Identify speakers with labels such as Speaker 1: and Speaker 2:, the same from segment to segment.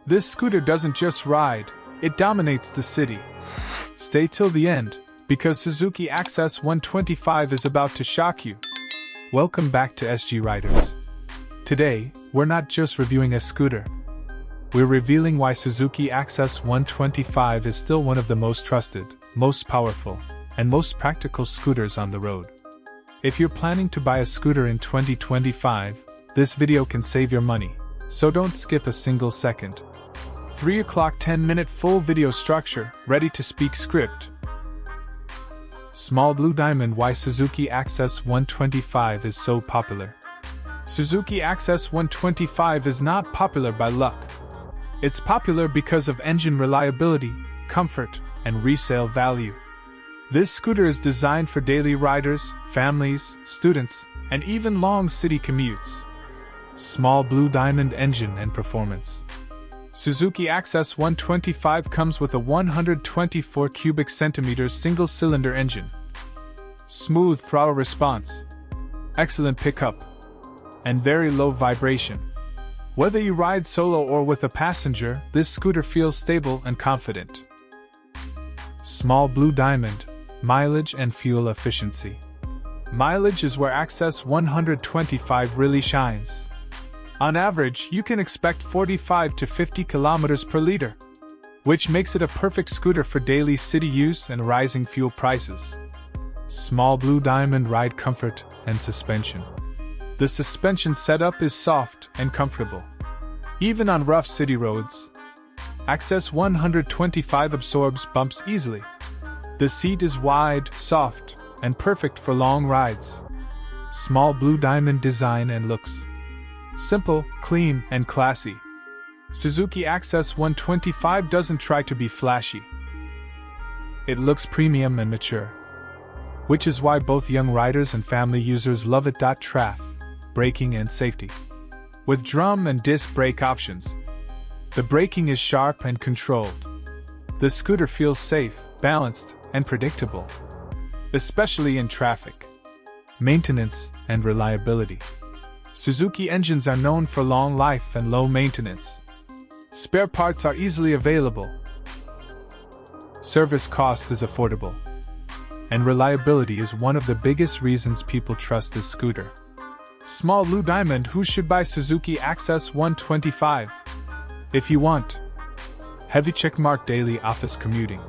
Speaker 1: This scooter doesn't just ride, it dominates the city. Stay till the end, because Suzuki Access 125 is about to shock you. Welcome back to SG Riders. Today, we're not just reviewing a scooter. We're revealing why Suzuki Access 125 is still one of the most trusted, most powerful, and most practical scooters on the road. If you're planning to buy a scooter in 2025, this video can save your money, so don't skip a single second. 3 o'clock 10-minute full video structure, ready to speak script. Small blue diamond. Why Suzuki Access 125 is so popular. Suzuki Access 125 is not popular by luck. It's popular because of engine reliability, comfort, and resale value. This scooter is designed for daily riders, families, students, and even long city commutes. Small blue diamond engine and performance. Suzuki Access 125 comes with a 124 cubic centimeters single-cylinder engine. Smooth throttle response, excellent pickup, and very low vibration. Whether you ride solo or with a passenger, this scooter feels stable and confident. Small blue diamond, mileage and fuel efficiency. Mileage is where Access 125 really shines. On average, you can expect 45 to 50 kilometers per liter, which makes it a perfect scooter for daily city use and rising fuel prices. Small blue diamond ride comfort and suspension. The suspension setup is soft and comfortable. Even on rough city roads, Access 125 absorbs bumps easily. The seat is wide, soft, and perfect for long rides. Small blue diamond design and looks. Simple, clean, and classy. Suzuki Access 125 doesn't try to be flashy. It looks premium and mature, which is why both young riders and family users love it. Traf, braking and safety. With drum and disc brake options, the braking is sharp and controlled. The scooter feels safe, balanced, and predictable, especially in traffic. Maintenance and reliability. Suzuki engines are known for long life and low maintenance. Spare parts are easily available. Service cost is affordable. And reliability is one of the biggest reasons people trust this scooter. Small blue diamond. Who should buy Suzuki Access 125? If you want heavy checkmark daily office commuting,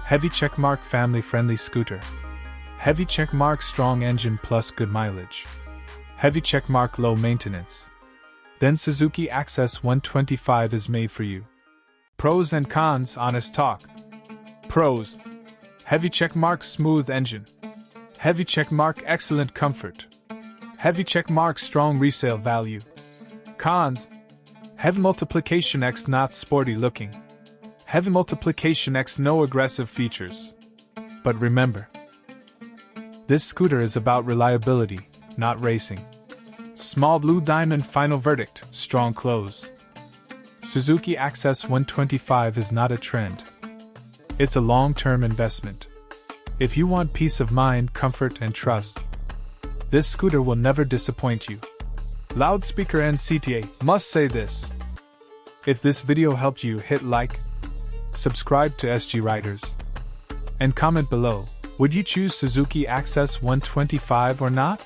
Speaker 1: heavy checkmark family-friendly scooter, heavy checkmark strong engine plus good mileage, heavy checkmark low maintenance, then Suzuki Access 125 is made for you. Pros and cons. Honest talk. Pros: heavy checkmark smooth engine, heavy checkmark excellent comfort, heavy checkmark strong resale value. Cons: heavy multiplication X not sporty looking, heavy multiplication X no aggressive features. But remember, this scooter is about reliability, not racing. Small blue diamond. Final verdict: strong close. Suzuki Access 125 is not a trend. It's a long-term investment. If you want peace of mind, comfort, and trust, this scooter will never disappoint you. Loudspeaker and CTA must say this. If this video helped you, hit like, subscribe to SG Riders, and comment below. Would you choose Suzuki Access 125 or not?